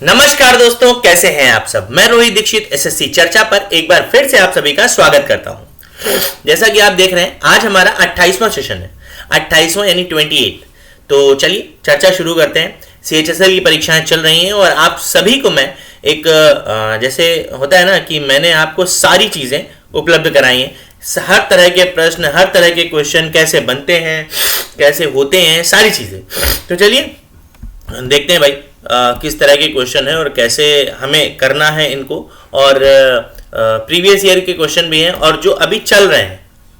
नमस्कार दोस्तों, कैसे हैं आप सब। मैं रोहित दीक्षित एसएससी चर्चा पर एक बार फिर से आप सभी का स्वागत करता हूं। जैसा कि आप देख रहे हैं, आज हमारा 28वां सेशन है। 28वां यानी 28। तो चलिए चर्चा शुरू करते हैं। सीएचएसएल की परीक्षाएं चल रही हैं और आप सभी को मैं एक जैसे होता है ना कि मैंने आपको सारी चीज़ें उपलब्ध कराई हैं। हर तरह के प्रश्न, हर तरह के क्वेश्चन कैसे बनते हैं, कैसे होते हैं, सारी चीज़ें। तो चलिए देखते हैं भाई किस तरह के क्वेश्चन है और कैसे हमें करना है इनको। और प्रीवियस ईयर के क्वेश्चन भी हैं और जो अभी चल रहे हैं,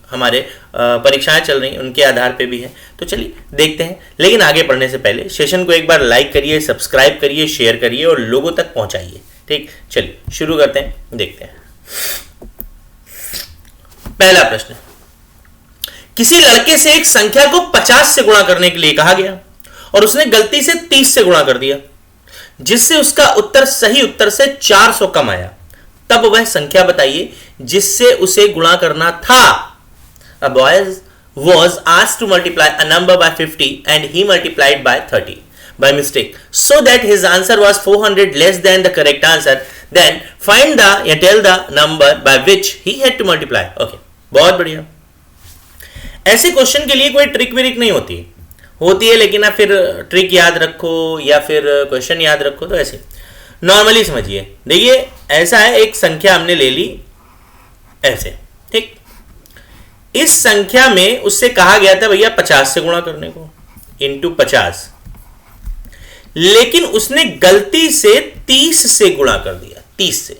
हमारे परीक्षाएं चल रही हैं, उनके आधार पे भी हैं। तो चलिए देखते हैं। लेकिन आगे बढ़ने से पहले सेशन को एक बार लाइक करिए, सब्सक्राइब करिए, शेयर करिए और लोगों तक पहुंचाइए। ठीक, चलिए शुरू करते हैं, देखते हैं। पहला प्रश्न, किसी लड़के से एक संख्या को 50 से गुणा करने के लिए कहा गया और उसने गलती से 30 से गुणा कर दिया, जिससे उसका उत्तर सही उत्तर से 400 कम आया। तब वह संख्या बताइए जिससे उसे गुणा करना था। A boy was asked to multiply a number by 50 and he multiplied by 30 by mistake, so that his answer was 400 less than the correct answer. Then find the या tell the number by which he had to multiply. Okay, बहुत बढ़िया। ऐसे question के लिए कोई trick विरिक नहीं होती है, लेकिन आप फिर ट्रिक याद रखो या फिर क्वेश्चन याद रखो तो ऐसे नॉर्मली समझिए। देखिए ऐसा है, एक संख्या हमने ले ली ऐसे, ठीक। इस संख्या में उससे कहा गया था भैया 50 से गुणा करने को, इंटू 50, लेकिन उसने गलती से 30 से गुणा कर दिया, 30 से,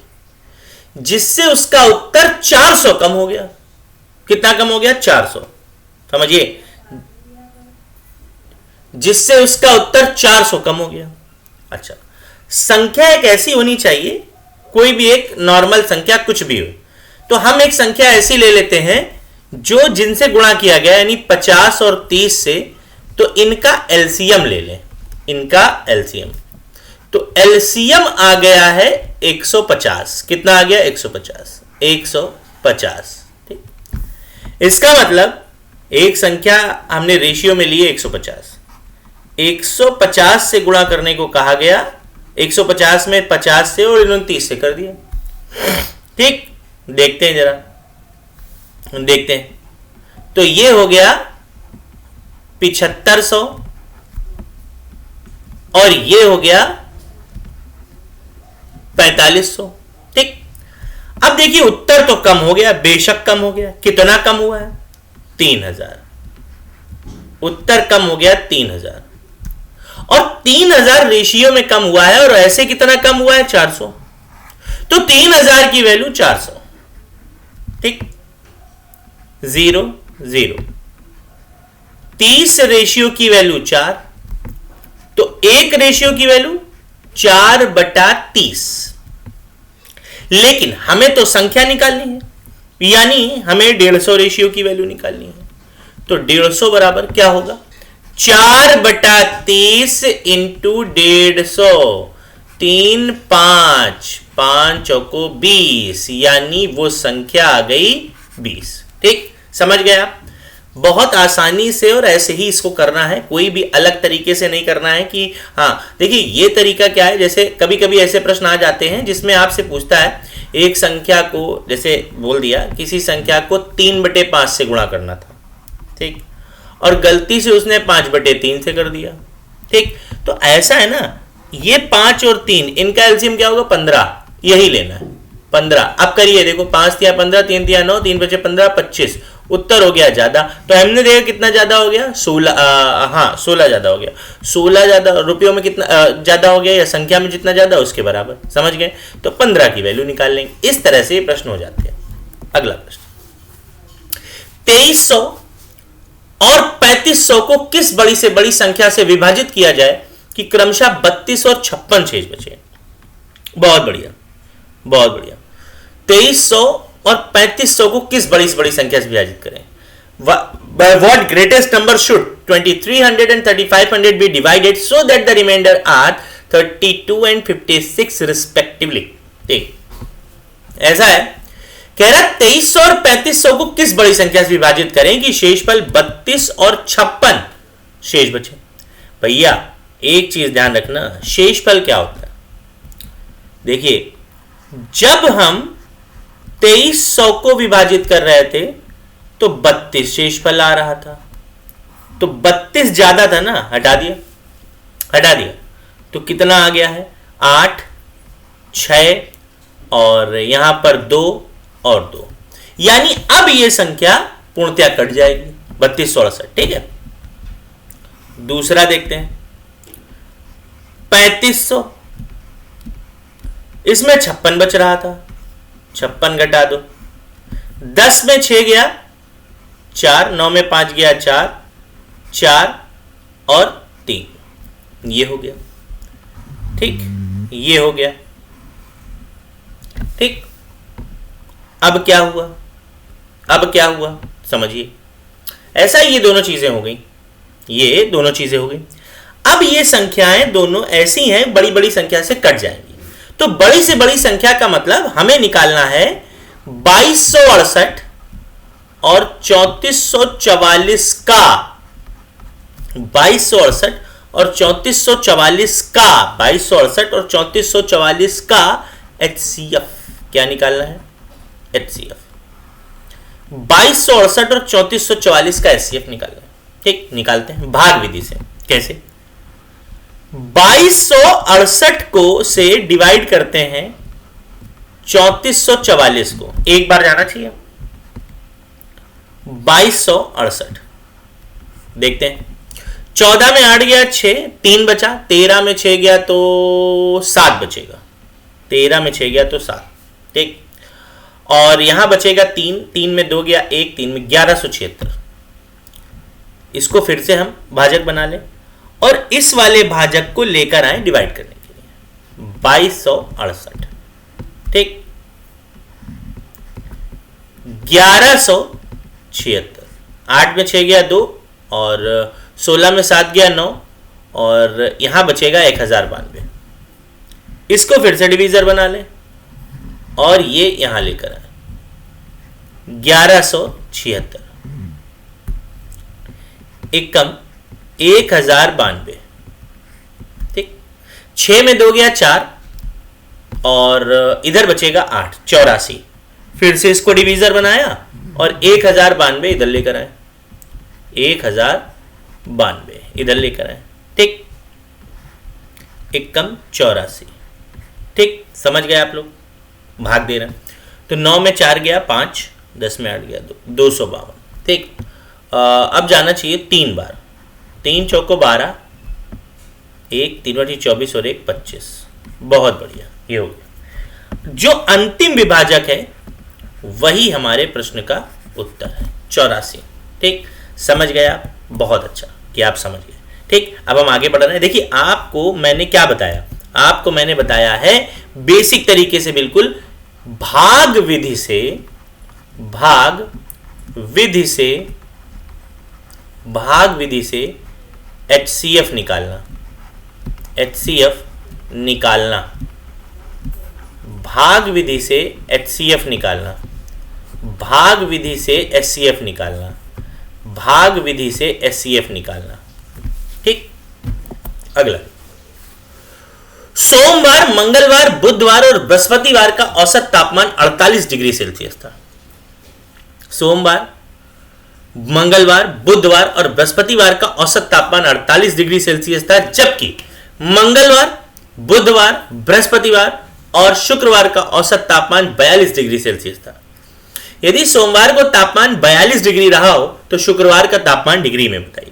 जिससे उसका उत्तर 400 कम हो गया। कितना कम हो गया? 400। समझिए, जिससे उसका उत्तर 400 कम हो गया। अच्छा, संख्या एक ऐसी होनी चाहिए, कोई भी एक नॉर्मल संख्या कुछ भी हो, तो हम एक संख्या ऐसी ले लेते हैं जो जिनसे गुणा किया गया, यानी 50 और 30 से, तो इनका एलसीएम ले लें, इनका एलसीएम। तो एलसीएम आ गया है 150। कितना आ गया? 150। 150, ठीक। इसका मतलब एक संख्या हमने रेशियो में लिए 150, 150 से गुणा करने को कहा गया, 150 में 50 से और इन्होंने 30 से कर दिया, ठीक। देखते हैं, जरा देखते हैं। तो ये हो गया 7500 और ये हो गया 4500, ठीक। अब देखिए उत्तर तो कम हो गया, बेशक कम हो गया। कितना कम हुआ है? 3000। उत्तर कम हो गया 3000 और 3000 रेशियो में कम हुआ है, और ऐसे कितना कम हुआ है? 400। तो 3000 की वैल्यू 400, ठीक। 0 0। 30 रेशियो की वैल्यू 4, तो 1 रेशियो की वैल्यू 4/30। लेकिन हमें तो संख्या निकालनी है, यानी हमें 150 रेशियो की वैल्यू निकालनी है। तो 150 बराबर क्या होगा? 4/30 इंटू 150, 3 5 5 चौको 20, यानी वो संख्या आ गई 20, ठीक। समझ गए आप? बहुत आसानी से, और ऐसे ही इसको करना है, कोई भी अलग तरीके से नहीं करना है कि हाँ। देखिए ये तरीका क्या है, जैसे कभी कभी ऐसे प्रश्न आ जाते हैं जिसमें आपसे पूछता है एक संख्या को, जैसे बोल दिया किसी संख्या को 3/5 से गुणा करना था, ठीक, और गलती से उसने 5/3 से कर दिया, ठीक। तो ऐसा है ना, ये 5 और 3, इनका एलसीएम क्या होगा? 15, यही लेना है 15। अब करिए, देखो 5 तिया 15, 3 तिया 9, 3 बचे 15, 25। उत्तर हो गया ज्यादा, तो हमने देखा कितना ज्यादा हो गया? 16। हाँ, 16 ज्यादा हो गया। 16 ज्यादा रुपयों में कितना ज्यादा हो गया, या संख्या में जितना ज्यादा उसके बराबर। समझ गए? तो 15 की वैल्यू निकाल लेंगे। इस तरह से ये प्रश्न हो जाते हैं। अगला प्रश्न, 2300 और 3500 को किस बड़ी से बड़ी संख्या से विभाजित किया जाए कि क्रमशः 32 और 56 शेष बचे? बहुत बढ़िया, बहुत बढ़िया। 2300 और 3500 को किस बड़ी से बड़ी संख्या से विभाजित करें? By what greatest number should 2300 and 3500 be divided so that the remainder are 32 and 56 respectively? ठीक, ऐसा है, कह रहा 2300 और 3500 को किस बड़ी संख्या से विभाजित करें कि शेषफल 32 और 56 शेष बचे? भैया एक चीज ध्यान रखना, शेषफल क्या होता है? देखिए, जब हम 2300 को विभाजित कर रहे थे तो 32 शेषफल आ रहा था, तो 32 ज्यादा था ना, हटा दिया तो कितना आ गया है, 8, 6 और यहां पर 2 और 2, यानी अब यह संख्या पूर्णतया कट जाएगी, 3268। ठीक है, दूसरा देखते हैं, 3500, इसमें 56 बच रहा था, 56 घटा दो, 10 में 6 गया 4, 9 में 5 गया 4, 4 और 3, ये हो गया। ठीक, ये हो गया। ठीक, अब क्या हुआ समझिए, ऐसा ये दोनों चीजें हो गई, ये दोनों चीजें हो गई। अब ये संख्याएं दोनों ऐसी हैं, बड़ी बड़ी संख्या से कट जाएंगी, तो बड़ी से बड़ी संख्या का मतलब हमें निकालना है 2268 और 3444 का, 2268 और 3444 का, 2268 और 3444 का HCF क्या निकालना है, HCF 2268 और 3444 का HCF निकालना है। ठीक, निकालते हैं भाग विधि से। कैसे, 2268 को से डिवाइड करते हैं 3444 को, एक बार जाना चाहिए। 2268 देखते हैं, 14 में 8 गया 6, 3 बचा, 13 में 6 गया तो 7 बचेगा, 13 में 6 गया तो 7। ठीक, और यहां बचेगा 3, 3 में 2 गया 1, 3 में 1176। इसको फिर से हम भाजक बना लें और इस वाले भाजक को लेकर आए डिवाइड करने के लिए, 2268। ठीक, 1176, 8 में 6 गया 2 और 16 में 7 गया 9 और यहां बचेगा 1092। इसको फिर से डिवीजर बना लें और ये यहां लेकर आए 1176, एकम 1092। ठीक, 6 में 2 गया 4 और इधर बचेगा 8, 84। फिर से इसको डिवीजर बनाया और 1092 इधर लेकर आए, 1092 इधर लेकर आए। ठीक, एकम 84। ठीक, समझ गए आप लोग, भाग दे रहे हैं तो 9 में 4 गया 5, 10 में 8 गया 2, 252। ठीक, अब जाना चाहिए 3 बार, 3 चौको 12, 1 3 बटी 24 और 1 25। बहुत बढ़िया, ये हो गया। जो अंतिम विभाजक है वही हमारे प्रश्न का उत्तर है, 84। ठीक, समझ गए आप, बहुत अच्छा कि आप समझ गए। ठीक, अब हम आगे बढ़ रहे हैं। देखिए, आपको मैंने क्या बताया, आपको मैंने बताया है बेसिक तरीके से बिल्कुल भाग विधि से HCF निकालना, भाग विधि से HCF निकालना, भाग विधि से HCF निकालना, भाग विधि से HCF निकालना। ठीक, अगला, सोमवार, मंगलवार, बुधवार और बृहस्पतिवार का औसत तापमान 48 डिग्री सेल्सियस था। सोमवार, मंगलवार, बुधवार और बृहस्पतिवार का औसत तापमान 48 डिग्री सेल्सियस था, जबकि मंगलवार, बुधवार, बृहस्पतिवार और शुक्रवार का औसत तापमान 42 डिग्री सेल्सियस था। यदि सोमवार को तापमान 42 डिग्री रहा हो तो शुक्रवार का तापमान डिग्री में बताइए।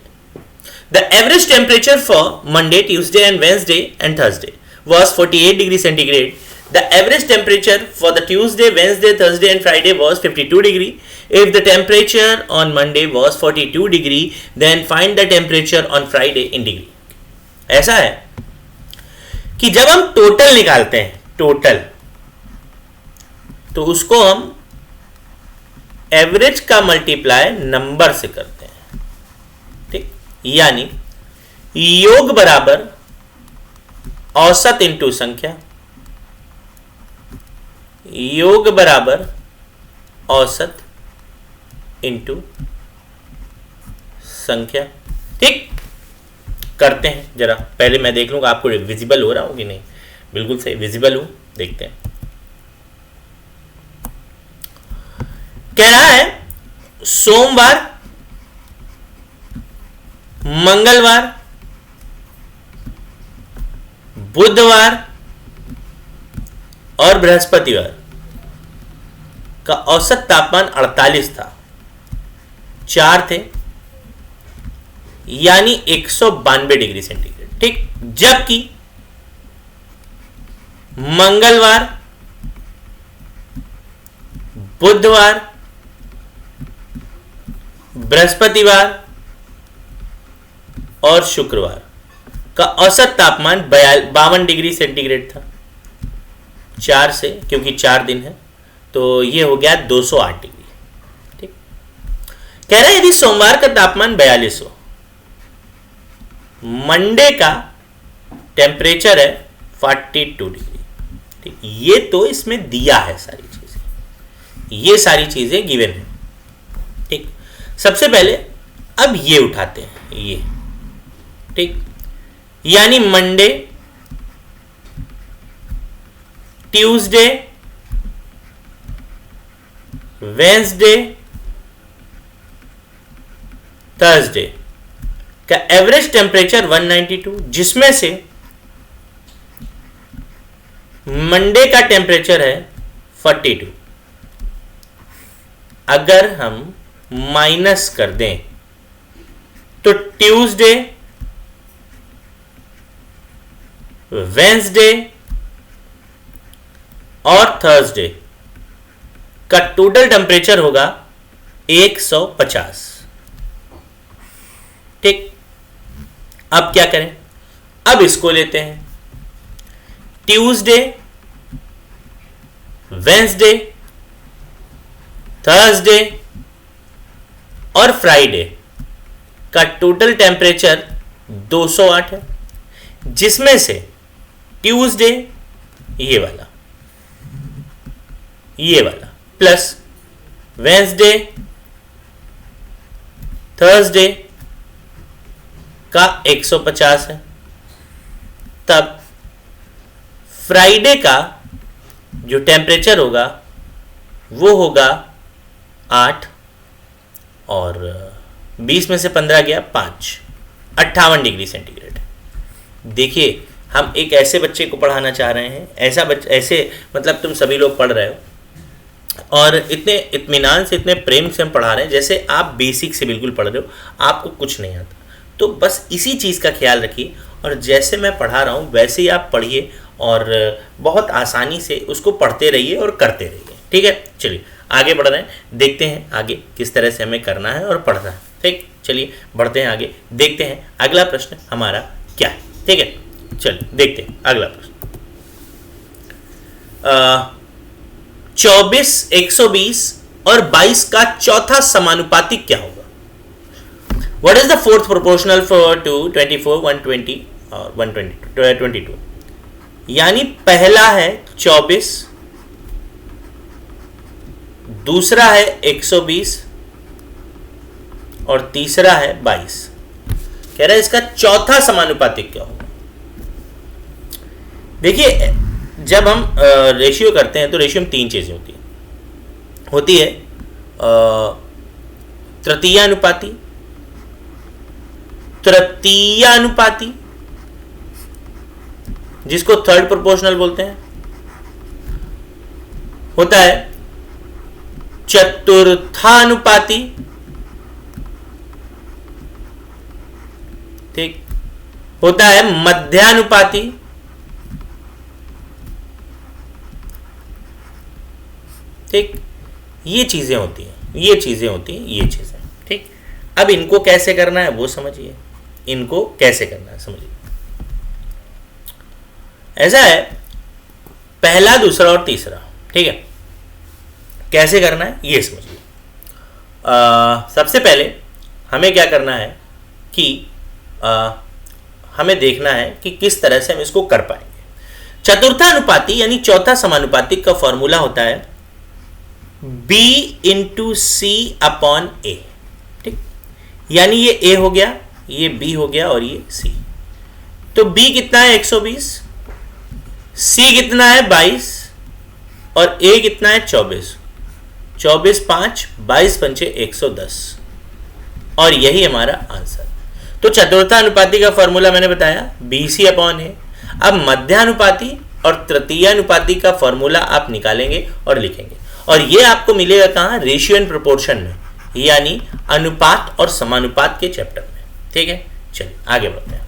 The average temperature for Monday, Tuesday and Wednesday and Thursday was 48 degree centigrade. The average temperature for the Tuesday, Wednesday, Thursday and Friday was 52 degree. If the temperature on Monday was 42 degree, then find the temperature on Friday in degree. ऐसा है कि जब हम total निकालते हैं, total, तो उसको हम एवरेज का मल्टीप्लाई नंबर से करते हैं। ठीक, यानी योग बराबर औसत इंटू संख्या, योग बराबर औसत इंटू संख्या। ठीक, करते हैं, जरा पहले मैं देख लूंगा आपको विजिबल हो रहा हो कि नहीं। बिल्कुल सही, विजिबल हूं। देखते हैं, कह रहा है सोमवार, मंगलवार, बुधवार और बृहस्पतिवार का औसत तापमान 48 था, 4 थे, यानी 192 डिग्री सेंटीग्रेड। ठीक, जबकि मंगलवार, बुधवार, बृहस्पतिवार और शुक्रवार का औसत तापमान 52 डिग्री सेंटीग्रेड था, 4 से, क्योंकि 4 दिन है तो ये हो गया 208 डिग्री। ठीक, कह रहा है यदि सोमवार का तापमान 42 हो, मंडे का टेम्परेचर है 42 डिग्री। ठीक, ये तो इसमें दिया है सारी चीजें, ये सारी चीजें गिवन है। ठीक, सबसे पहले अब ये उठाते हैं, ये ठीक, यानी मंडे, ट्यूसडे, वेंसडे, थर्सडे का एवरेज टेम्परेचर 192, जिसमें से मंडे का टेम्परेचर है 42। अगर हम माइनस कर दें तो ट्यूसडे, वेंसडे और थर्सडे का टोटल टेम्परेचर होगा 150। ठीक, अब क्या करें, अब इसको लेते हैं, ट्यूसडे, वेंसडे, थर्सडे और फ्राइडे का टोटल टेम्परेचर 208 है, जिसमें से ट्यूसडे ये वाला प्लस वेंसडे, थर्सडे का 150 है, तब फ्राइडे का जो टेम्परेचर होगा वो होगा 8 और 20 में से 15 गया 5, 58 डिग्री सेंटीग्रेड। देखिए, हम एक ऐसे बच्चे को पढ़ाना चाह रहे हैं, ऐसे मतलब तुम सभी लोग पढ़ रहे हो और इतने इत्मीनान से, इतने प्रेम से हम पढ़ा रहे हैं जैसे आप बेसिक से बिल्कुल पढ़ रहे हो, आपको कुछ नहीं आता। तो बस इसी चीज़ का ख्याल रखिए और जैसे मैं पढ़ा रहा हूँ वैसे ही आप पढ़िए और बहुत आसानी से उसको पढ़ते रहिए और करते रहिए। ठीक है, चलिए आगे बढ़ रहे हैं, देखते हैं आगे किस तरह से हमें करना है और पढ़ना है। ठीक, चलिए बढ़ते हैं आगे, देखते हैं अगला प्रश्न हमारा क्या है। ठीक है, चलिए देखते हैं अगला प्रश्न। 24, 120 और 22 का चौथा समानुपातिक क्या होगा? What is the fourth proportional for 2, 24, 120 और 122? यानी पहला है 24, दूसरा है 120 और तीसरा है 22। कह रहा है इसका चौथा समानुपातिक क्या होगा? देखिए, जब हम रेशियो करते हैं तो रेशियो में 3 चीजें होती है तृतीयानुपाती, जिसको थर्ड प्रोपोर्शनल बोलते हैं, होता है चतुर्थानुपाती, ठीक, होता है मध्यानुपाती, ठीक, ये चीजें होती हैं, ठीक। अब इनको कैसे करना है वो समझिए, समझिए। ऐसा है, पहला, दूसरा और तीसरा, ठीक है, कैसे करना है ये समझिए। सबसे पहले हमें क्या करना है कि हमें देखना है कि किस तरह से हम इसको कर पाएंगे। चतुर्थानुपाती यानी चौथा समानुपातिक का फॉर्मूला होता है B इंटू सी अपॉन ए, ठीक, यानी ये A हो गया, ये B हो गया और ये C। तो B कितना है? 120, सी कितना है 22 और ए कितना है 24, 24 5 22 पंचे 110 और यही हमारा आंसर। तो चतुर्थानुपाती का फॉर्मूला मैंने बताया BC अपॉन ए। अब मध्यानुपाती और तृतीयानुपाती का फॉर्मूला आप निकालेंगे और लिखेंगे और ये आपको मिलेगा कहां, रेशियो एंड प्रोपोर्शन में, यानी अनुपात और समानुपात के चैप्टर में। ठीक है, चलिए आगे बढ़ते हैं।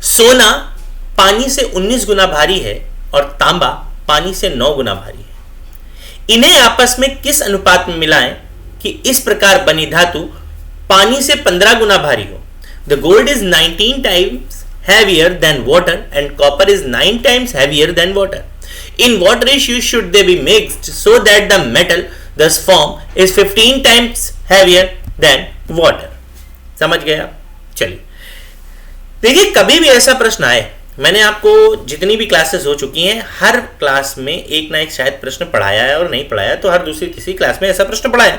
सोना पानी से 19 गुना भारी है और तांबा पानी से 9 गुना भारी है। इन्हें आपस में किस अनुपात में मिलाएं कि इस प्रकार बनी धातु पानी से 15 गुना भारी हो। The gold is 19 times heavier than water and copper is 9 times heavier than water. In what ratio should they be mixed so that the metal thus formed is 15 times heavier than water? समझ गया? चलिए देखिए, कभी भी ऐसा प्रश्न आए, मैंने आपको जितनी भी क्लासेस हो चुकी हैं हर क्लास में एक ना एक शायद प्रश्न पढ़ाया है, और नहीं पढ़ाया तो हर दूसरी तीसरी क्लास में ऐसा प्रश्न पढ़ाया।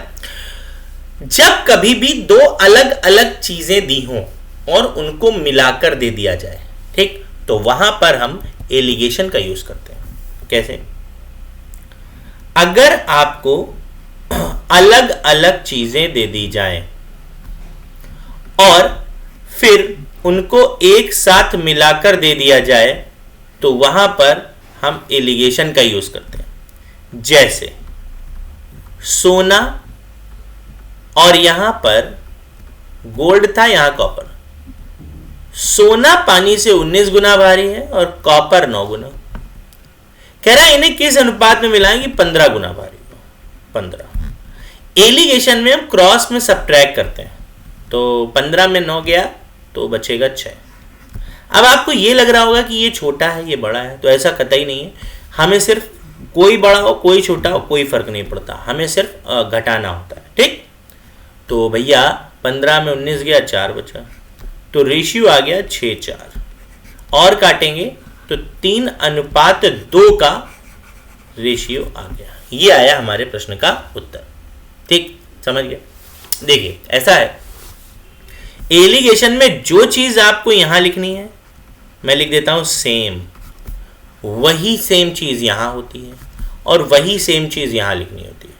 जब कभी भी दो अलग अलग चीजें दी हों और उनको मिलाकर दे दिया जाए, ठीक, तो वहां पर हम एलिगेशन का यूज करते हैं। कैसे? अगर आपको अलग अलग चीजें दे दी जाएं और फिर उनको एक साथ मिलाकर दे दिया जाए तो वहां पर हम एलिगेशन का यूज करते हैं। जैसे सोना और यहां पर गोल्ड था, यहां कॉपर। सोना पानी से 19 गुना भारी है और कॉपर 9 गुना। कह रहा है इन्हें किस अनुपात में मिलाएंगे, 15 गुना भारी हो, 15। एलिगेशन में हम क्रॉस में सब्ट्रैक्ट करते हैं, तो 15 में 9 गया तो बचेगा 6। अब आपको ये लग रहा होगा कि ये छोटा है ये बड़ा है, तो ऐसा कतई नहीं है। हमें सिर्फ कोई बड़ा हो कोई छोटा हो कोई फर्क नहीं पड़ता, हमें सिर्फ घटाना होता है। ठीक, तो भैया 15 में 19 गया, 4 बचा, तो रेशियो आ गया 6:4 और काटेंगे तो 3:2 का रेशियो आ गया। ये आया हमारे प्रश्न का उत्तर। ठीक, समझ गए? देखिए ऐसा है, एलिगेशन में जो चीज आपको यहां लिखनी है मैं लिख देता हूं सेम, वही सेम चीज यहां होती है और वही सेम चीज यहां लिखनी होती है।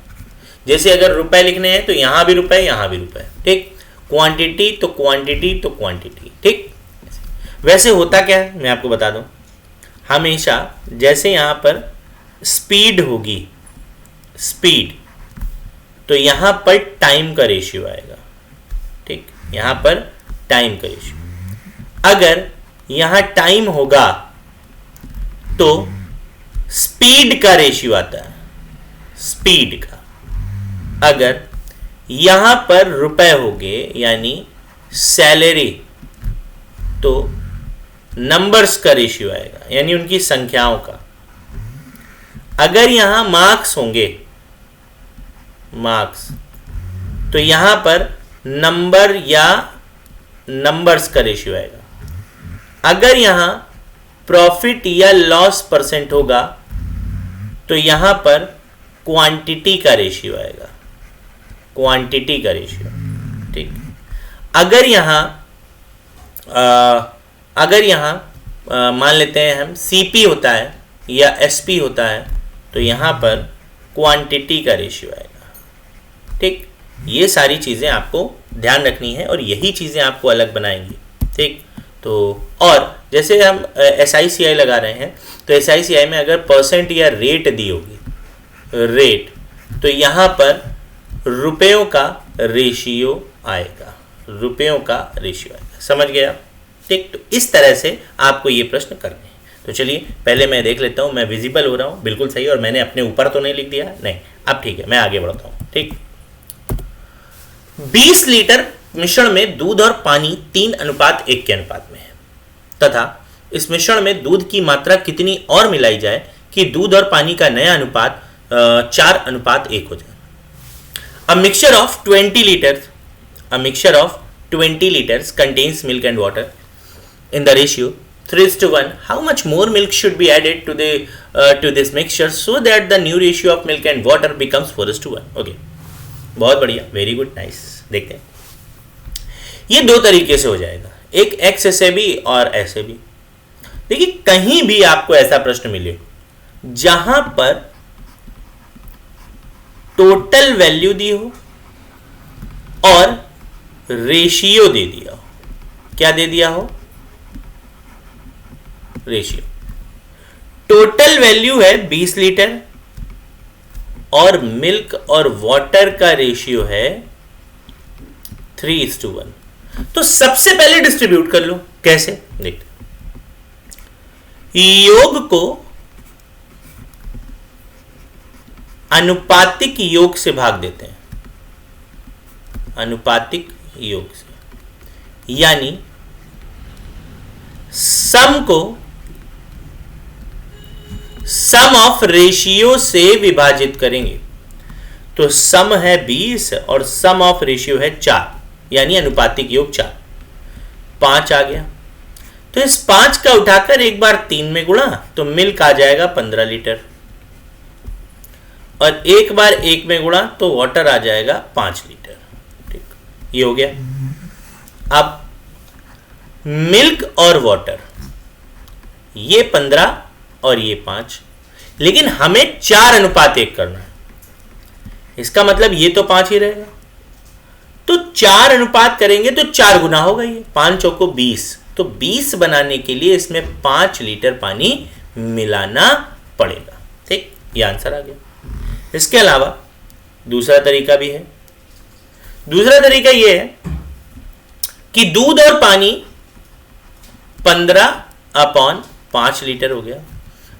जैसे अगर रुपए लिखने हैं तो यहां भी रुपए यहां भी रुपए। ठीक, क्वांटिटी तो क्वांटिटी तो क्वांटिटी। ठीक, वैसे होता क्या है मैं आपको बता दूं, हमेशा जैसे यहां पर स्पीड होगी, स्पीड, तो यहां पर टाइम का रेशियो आएगा। ठीक, यहां पर टाइम का रेशियो, अगर यहां टाइम होगा तो स्पीड का रेशियो आता है, स्पीड का। अगर यहां पर रुपए होंगे यानी सैलरी, तो नंबर्स का रेशियो आएगा यानी उनकी संख्याओं का। अगर यहां मार्क्स होंगे, मार्क्स, तो यहां पर नंबर या नंबर्स का रेशियो आएगा। अगर यहां प्रॉफिट या लॉस परसेंट होगा तो यहां पर क्वांटिटी का रेशियो आएगा, क्वांटिटी का रेशियो। ठीक, अगर यहां मान लेते हैं हम सीपी होता है या एसपी होता है तो यहां पर क्वांटिटी का रेशियो आएगा। ठीक, ये सारी चीजें आपको ध्यान रखनी है और यही चीजें आपको अलग बनाएंगी। ठीक, तो और जैसे हम SICI लगा रहे हैं तो SICI में अगर परसेंट या रेट दी होगी, रेट, तो यहां पर रुपयों का रेशियो आएगा, रुपयों का रेशियो आएगा। समझ गया? ठीक, तो इस तरह से आपको ये प्रश्न करने हैं। तो चलिए पहले मैं देख लेता हूं मैं विजिबल हो रहा हूं, बिल्कुल सही, और मैंने अपने ऊपर तो नहीं लिख दिया, नहीं, अब ठीक है, मैं आगे बढ़ता हूं। ठीक, 20 लीटर मिश्रण में दूध और पानी 3:1 के अनुपात में है तथा इस मिश्रण में दूध की मात्रा कितनी और मिलाई जाए कि दूध और पानी का नया अनुपात 4:1 हो जाए। A mixture of 20 liters contains milk and water in the ratio 3:1. How much more milk should be added to this mixture so that the new ratio of milk and water becomes 4:1? Okay, बहुत बढ़िया, very good, nice. देखते हैं, ये दो तरीके से हो जाएगा, एक x ऐसे भी और ऐसे भी। देखिए कहीं भी आपको ऐसा प्रश्न मिले जहां पर टोटल वैल्यू दी हो और रेशियो दे दिया हो, क्या दे दिया हो? रेशियो। टोटल वैल्यू है 20 लीटर और मिल्क और वाटर का रेशियो है 3:1। तो सबसे पहले डिस्ट्रीब्यूट कर लो। कैसे? देखते, योग को अनुपातिक योग से भाग देते हैं, अनुपातिक योग से, यानी सम को सम ऑफ रेशियो से विभाजित करेंगे। तो सम है 20 और सम ऑफ रेशियो है 4, यानी अनुपातिक योग 4। 5 आ गया, तो इस 5 का उठाकर एक बार 3 में गुणा तो मिल्क आ जाएगा 15 लीटर, और एक बार 1 में गुणा तो वाटर आ जाएगा 5 लीटर। ठीक, ये हो गया। अब मिल्क और वाटर ये 15 और ये 5, लेकिन हमें 4:1 करना है। इसका मतलब ये तो 5 ही रहेगा, तो 4 करेंगे तो 4 गुना होगा, ये 5 चौको 20, तो 20 बनाने के लिए इसमें 5 लीटर पानी मिलाना पड़ेगा। ठीक, ये आंसर आ गया। इसके अलावा दूसरा तरीका भी है। दूसरा तरीका ये है कि दूध और पानी 15/5 लीटर हो गया।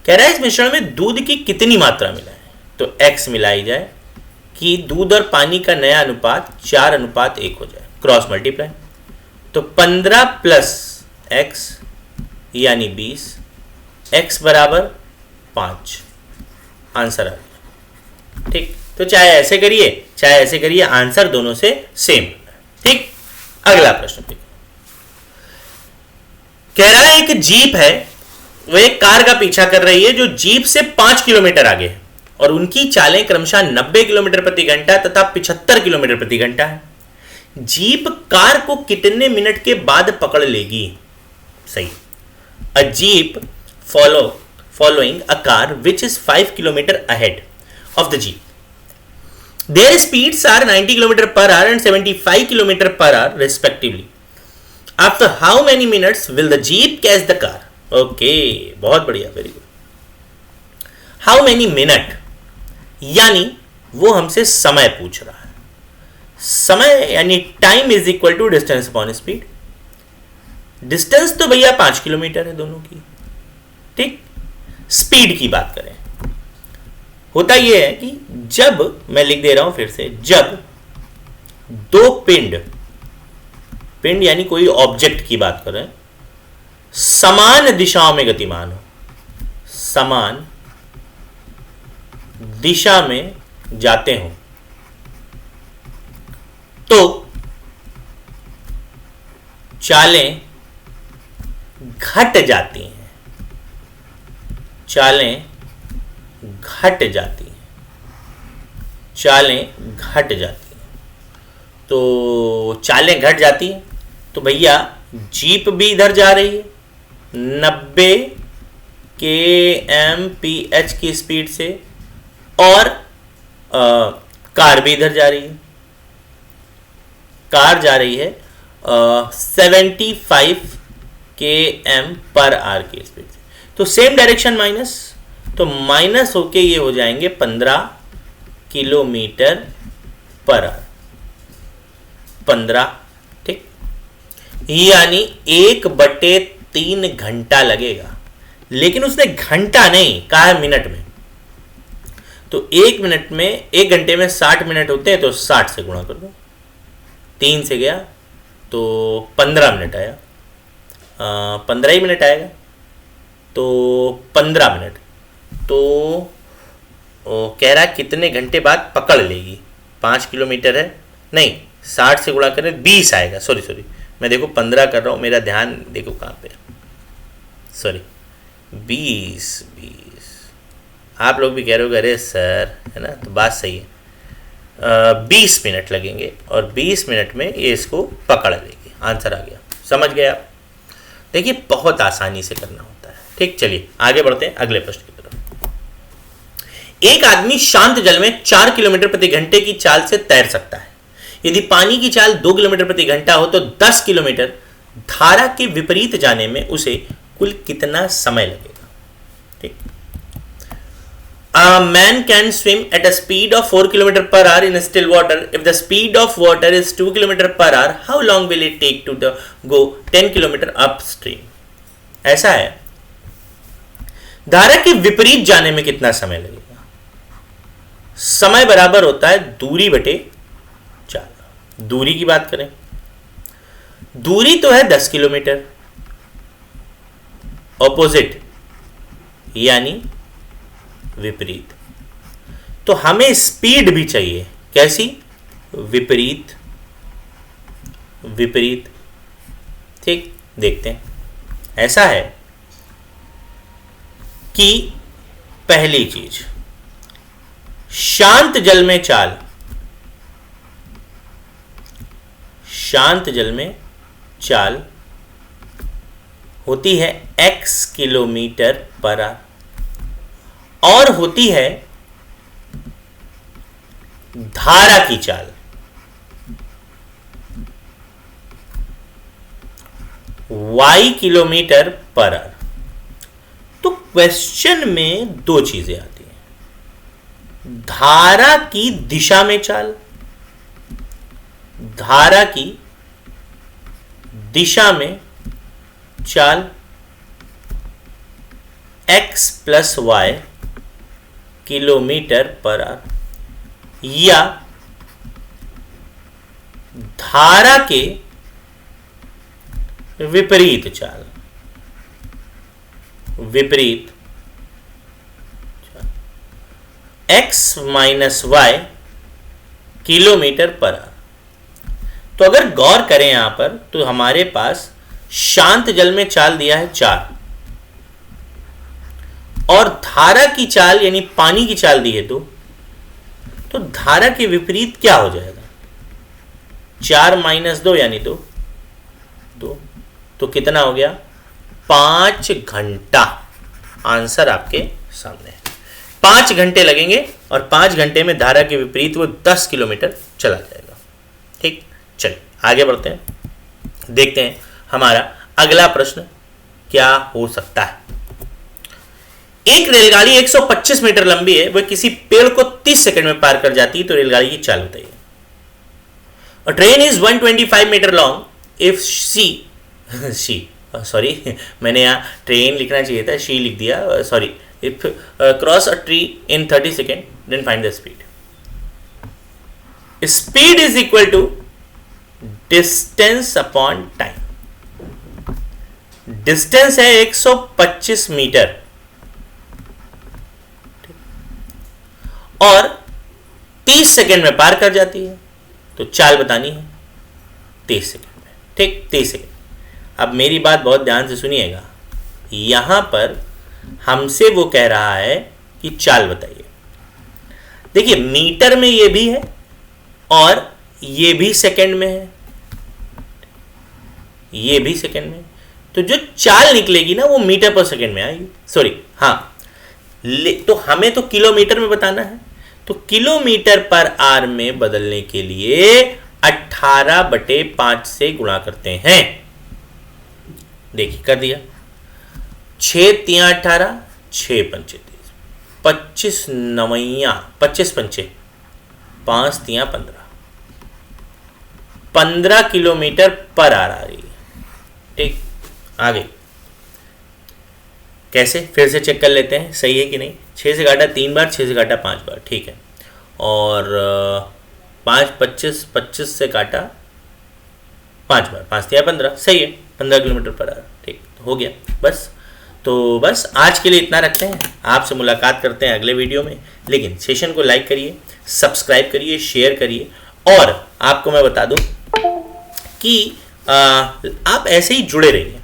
कह रहा है इस मिश्रण में दूध की कितनी मात्रा मिलाएं, तो x मिलाई जाए कि दूध और पानी का नया अनुपात 4:1 हो जाए, क्रॉस मल्टीप्लाई। तो 15 प्लस x यानी 20, x बराबर 5, आंसर आ गया। ठीक, तो चाहे ऐसे करिए चाहे ऐसे करिए, आंसर दोनों से सेम। ठीक, अगला प्रश्न देखिए। कह रहा है एक जीप है, वो एक कार का पीछा कर रही है जो जीप से 5 किलोमीटर आगे है, और उनकी चालें क्रमशः 90 किलोमीटर प्रति घंटा तथा 75 किलोमीटर प्रति घंटा है। जीप कार को कितने मिनट के बाद पकड़ लेगी? सही। A jeep following a car which is 5 kilometer ahead of the jeep. Their speeds are 90 km per hour and 75 km per hour respectively. After how many minutes will the jeep catch the car? Okay, बहुत बढ़िया, very good. How many minute, यानी वो हमसे समय पूछ रहा है। समय यानी time is equal to distance upon speed. Distance तो भैया 5 किलोमीटर है दोनों की। ठीक, स्पीड की बात करें, होता यह है कि जब, मैं लिख दे रहा हूं फिर से, जब दो पिंड यानी कोई ऑब्जेक्ट की बात करें, समान दिशाओं में गतिमान हो, समान दिशा में जाते हो, तो चालें घट जाती हैं, चालें घट जाती हैं, चालें घट जाती हैं। तो चालें घट जाती हैं तो भैया जीप भी इधर जा रही है 90 kmph की स्पीड से, और कार भी इधर जा रही है, कार जा रही है 75 km/h की स्पीड से। तो सेम डायरेक्शन माइनस, तो माइनस होके ये हो जाएंगे 15 km/h, 15। ठीक, यानी 1/3 घंटा लगेगा, लेकिन उसने घंटा नहीं कहा है, मिनट में। तो 1 मिनट में, 1 घंटे में 60 मिनट होते हैं, तो 60 से गुणा कर दो, 3 से गया तो 15 मिनट आया, 15 ही मिनट आएगा, तो 15 मिनट। तो कह रहा कितने घंटे बाद पकड़ लेगी, 5 किलोमीटर है, नहीं 60 से गुणा करें 20 आएगा, सॉरी मैं देखो 15 कर रहा हूँ, मेरा ध्यान देखो कहाँ पे, सॉरी 20। आप लोग भी कह रहे हो अरे सर, है ना, तो बात सही है। 20 मिनट लगेंगे और 20 मिनट में ये इसको पकड़ लेगी, आंसर आ गया, समझ गए आप। देखिए बहुत आसानी से करना होता है। ठीक, चलिए आगे बढ़ते हैं अगले प्रश्न की तरफ। एक आदमी शांत जल में 4 किलोमीटर प्रति घंटे की चाल से तैर सकता है। यदि पानी की चाल 2 किलोमीटर प्रति घंटा हो तो 10 किलोमीटर धारा के विपरीत जाने में उसे कुल कितना समय लगेगा? ठीक, A man can swim at a speed of 4 km per hour in still water. If the speed of water is 2 km per hour, how long will it take to go 10 km upstream? ऐसा है, धारा के विपरीत जाने में कितना समय लगेगा? समय बराबर होता है दूरी बटे चाल। दूरी की बात करें, दूरी तो है 10 किलोमीटर, ऑपोजिट यानी विपरीत, तो हमें स्पीड भी चाहिए। कैसी? विपरीत। विपरीत। ठीक, देखते हैं। ऐसा है कि पहली चीज, शांत जल में चाल, शांत जल में चाल होती है x किलोमीटर पर आवर और होती है धारा की चाल y किलोमीटर पर आवर। तो क्वेश्चन में दो चीजें आती हैं, धारा की दिशा में चाल, धारा की दिशा में चाल x plus Y kilometre per hour, या धारा के विपरीत चाल, विपरीत x minus Y kilometre per hour. तो अगर गौर करें यहां पर, तो हमारे पास शांत जल में चाल दिया है 4 और धारा की चाल यानी पानी की चाल दी है 2, तो धारा के विपरीत क्या हो जाएगा? 4 माइनस 2 यानी 2, तो कितना हो गया? 5 घंटा। आंसर आपके सामने है, 5 घंटे लगेंगे और 5 घंटे में धारा के विपरीत वो 10 किलोमीटर चला जाएगा। ठीक, चलिए आगे बढ़ते हैं, देखते हैं हमारा अगला प्रश्न क्या हो सकता है। एक रेलगाड़ी 125 मीटर लंबी है, वह किसी पेड़ को 30 सेकंड में पार कर जाती है, तो रेलगाड़ी की चाल बताइए। A train is 125 metre long if sorry मैंने यहाँ ट्रेन लिखना चाहिए था, शी लिख दिया, सॉरी। If cross a tree in 30 second then find the speed. Speed is equal to distance upon time. Distance है 125 मीटर और 30 सेकेंड में पार कर जाती है, तो चाल बतानी है 30 सेकेंड में। ठीक, 30 सेकेंड। अब मेरी बात बहुत ध्यान से सुनिएगा, यहां पर हमसे वो कह रहा है कि चाल बताइए। देखिए मीटर में ये भी है और ये भी सेकेंड में है, ये भी सेकेंड में, तो जो चाल निकलेगी ना वो मीटर पर सेकेंड में आएगी। सॉरी, हाँ, तो हमें तो किलोमीटर में बताना है, तो किलोमीटर पर आवर में बदलने के लिए 18/5 से गुणा करते हैं। देखिए कर दिया, 6 तिया 18, 6 पंचे 30, 25 नवैया 25 पंचे 5 तिया 15, 15 किलोमीटर पर आवर आ रही है। ठीक, आगे कैसे फिर से चेक कर लेते हैं, सही है कि नहीं। 6 से काटा 3 बार, 6 से काटा 5 बार, ठीक है। और 5 25, 25 से काटा 5 बार, 5 तिया 15, सही है, 15 किलोमीटर पर आवर। ठीक, तो हो गया बस। तो बस आज के लिए इतना रखते हैं, आपसे मुलाकात करते हैं अगले वीडियो में। लेकिन सेशन को लाइक करिए, सब्सक्राइब करिए, शेयर करिए, और आपको मैं बता दूं कि आप ऐसे ही जुड़े रहिए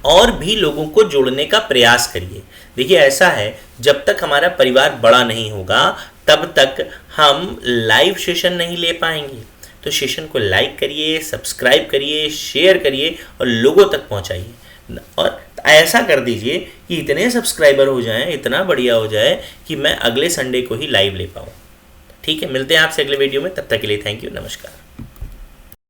और भी लोगों को जोड़ने का प्रयास करिए। देखिए ऐसा है, जब तक हमारा परिवार बड़ा नहीं होगा तब तक हम लाइव सेशन नहीं ले पाएंगे। तो सेशन को लाइक करिए, सब्सक्राइब करिए, शेयर करिए और लोगों तक पहुंचाइए। और ऐसा कर दीजिए कि इतने सब्सक्राइबर हो जाएं, इतना बढ़िया हो जाए कि मैं अगले संडे को ही लाइव ले पाऊँ। ठीक है, मिलते हैं आपसे अगले वीडियो में, तब तक के लिए थैंक यू, नमस्कार।